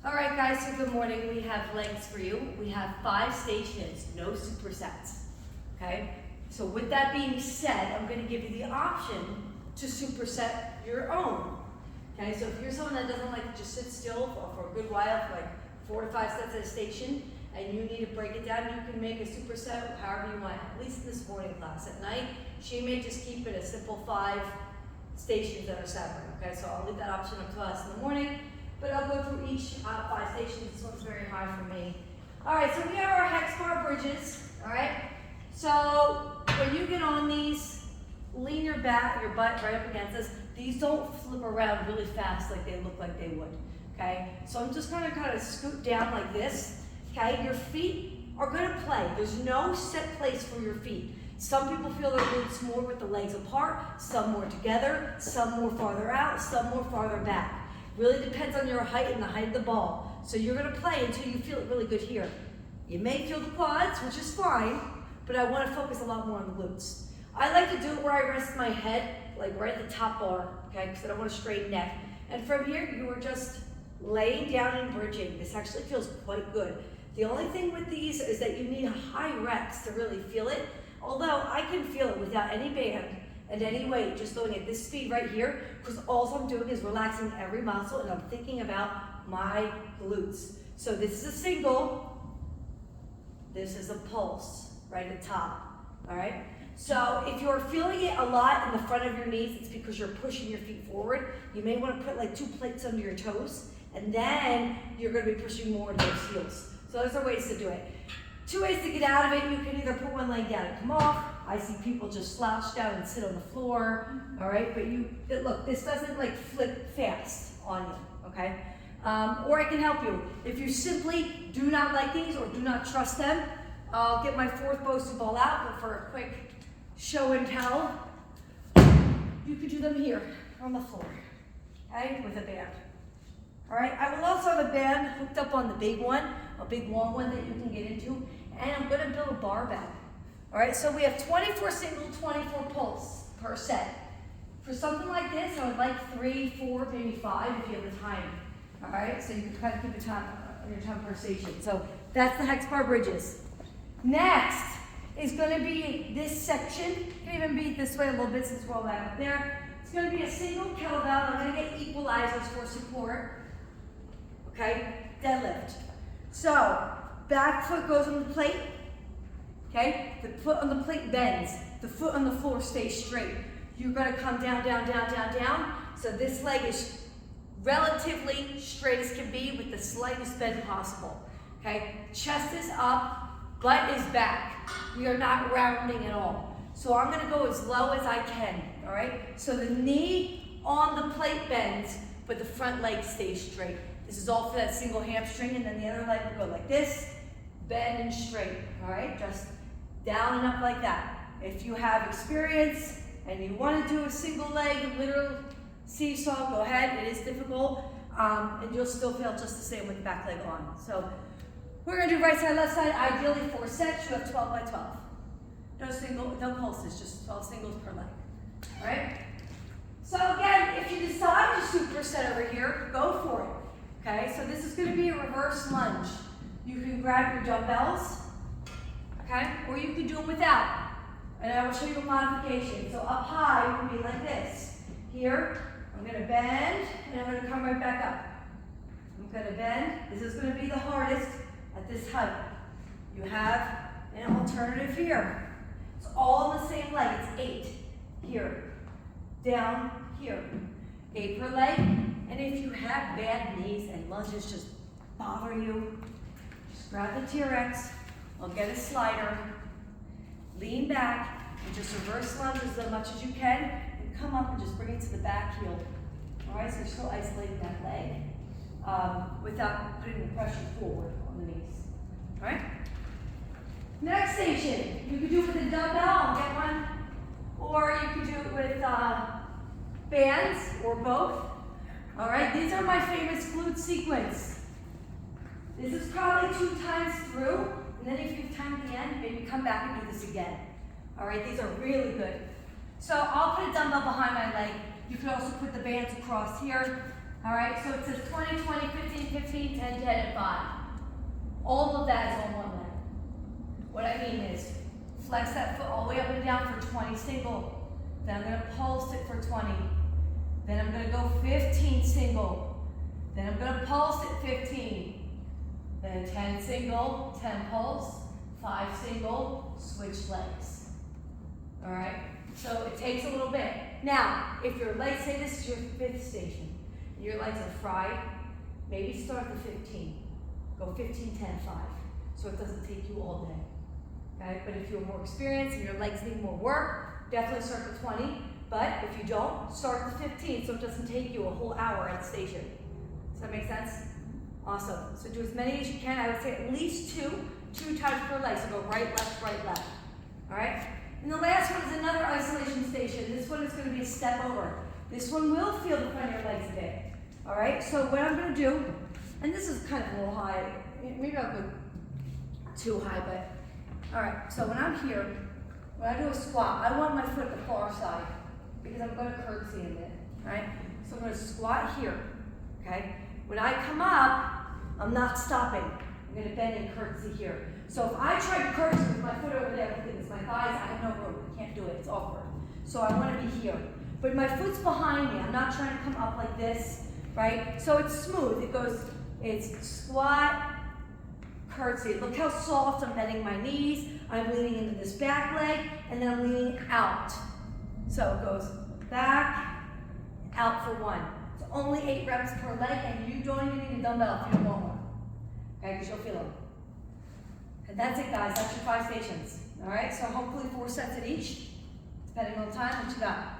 All right, guys, so good morning. We have legs for you. We have 5 stations, no supersets, okay? So with that being said, I'm gonna give you the option to superset your own, okay? So if you're someone that doesn't like to just sit still for a good while, for like 4 to 5 sets at a station, and you need to break it down, you can make a superset however you want, at least in this morning class. At night, she may just keep it a simple 5 stations that are separate, okay? So I'll leave that option up to us in the morning. But I'll go through each 5 stations. This one's very high for me. All right, so we have our hex bar bridges, all right? So when you get on these, lean your butt right up against this. These don't flip around really fast like they look like they would, okay? So I'm just gonna kind of scoot down like this, okay? Your feet are gonna play. There's no set place for your feet. Some people feel their glutes more with the legs apart, some more together, some more farther out, some more farther back. Really depends on your height and the height of the ball. So you're gonna play until you feel it really good here. You may feel the quads, which is fine, but I wanna focus a lot more on the glutes. I like to do it where I rest my head, like right at the top bar, okay? Because I don't want a straight neck. And from here, you are just laying down and bridging. This actually feels quite good. The only thing with these is that you need high reps to really feel it. Although I can feel it without any band and any weight, just going at this speed right here, because all I'm doing is relaxing every muscle and I'm thinking about my glutes. So this is a single, this is a pulse, right at the top, all right? So if you're feeling it a lot in the front of your knees, it's because you're pushing your feet forward. You may want to put like 2 plates under your toes, and then you're gonna be pushing more into those heels. So those are ways to do it. 2 ways to get out of it. You can either put one leg down and come off. I see people just slouch down and sit on the floor, all right? But look, this doesn't like flip fast on you, okay? Or I can help you. If you simply do not like these or do not trust them, I'll get my 4th Bosu ball out, but for a quick show and tell, you could do them here on the floor, okay, with a band. All right, I will also have a band hooked up on the big one, a big long one that you can get into, and I'm gonna build a barbell. All right, so we have 24 single, 24 pulse per set. For something like this, I would like 3, 4, maybe 5 if you have the time. All right, so you can kind of keep your time per station. So that's the hex bar bridges. Next is gonna be this section. It can even be this way a little bit since we're all back up there. It's gonna be a single kettlebell. I'm gonna get equalizers for support. Okay, deadlift. So back foot goes on the plate. Okay, the foot on the plate bends. The foot on the floor stays straight. You're gonna come down, down, down, down, down. So this leg is relatively straight as can be with the slightest bend possible. Okay, chest is up, butt is back. We are not rounding at all. So I'm gonna go as low as I can, all right? So the knee on the plate bends, but the front leg stays straight. This is all for that single hamstring, and then the other leg will go like this, bend and straight, all right? Just down and up like that. If you have experience and you want to do a single leg, literal seesaw, go ahead. It is difficult, and you'll still feel just the same with the back leg on. So we're going to do right side, left side, ideally 4 sets. You have 12 by 12. No pulses, just 12 singles per leg, all right? So again, if you decide to superset over here, go for it. Okay, so this is going to be a reverse lunge. You can grab your dumbbells, okay, or you can do them without. And I will show you a modification. So up high would be like this. Here, I'm going to bend, and I'm going to come right back up. I'm going to bend. This is going to be the hardest at this height. You have an alternative here. It's all on the same leg. It's 8 here, down here. 8 per leg. And if you have bad knees and lunges just bother you, just grab the T-Rex, I'll get a slider, lean back, and just reverse lunge as much as you can, and come up and just bring it to the back heel. All right, so you're still isolating that leg without putting the pressure forward on the knees. All right? Next station, you could do it with a dumbbell, I'll get one, or you could do it with bands, or both. All right, these are my famous glute sequence. This is probably 2 times through, and then if you have time at the end, maybe come back and do this again. All right, these are really good. So I'll put a dumbbell behind my leg. You could also put the bands across here. All right, so it says 20, 20, 15, 15. 15, 10, 10, and 5. All of that is on one leg. What I mean is, flex that foot all the way up and down for 20 single. Then I'm going to pulse it for 20. Then I'm going to go 15 single. Then I'm going to pulse it 15. Then 10 single, 10 pulse, 5 single, switch legs. All right? So it takes a little bit. Now, if your legs, say this is your 5th station, and your legs are fried, maybe start the 15. Go 15, 10, 5. So it doesn't take you all day. Okay? But if you're more experienced and your legs need more work, definitely start the 20. But if you don't, start the 15 so it doesn't take you a whole hour at the station. Does that make sense? Awesome. So do as many as you can. I would say at least two times per leg. So go right, left, right, left. All right? And the last one is another isolation station. This one is going to be a step over. This one will feel the front of your legs a bit. All right? So what I'm going to do, and this is kind of a little high. Maybe I'll go too high, but all right. So when I'm here, when I do a squat, I want my foot the far side because I'm going to curtsy in a minute. All right? So I'm going to squat here. Okay? When I come up, I'm not stopping. I'm going to bend and curtsy here. So if I try to curtsy with my foot over there, look at this, my thighs, I have no room. I can't do it. It's awkward. So I want to be here. But my foot's behind me. I'm not trying to come up like this, right? So it's smooth. It goes, it's squat, curtsy. Look how soft I'm bending my knees. I'm leaning into this back leg, and then I'm leaning out. So it goes back, out for 1. It's only 8 reps per leg, and you don't even need a dumbbell if you don't want one. Okay, because you'll feel them. And that's it, guys. That's your 5 stations. All right, so hopefully 4 sets at each, depending on the time, what you got.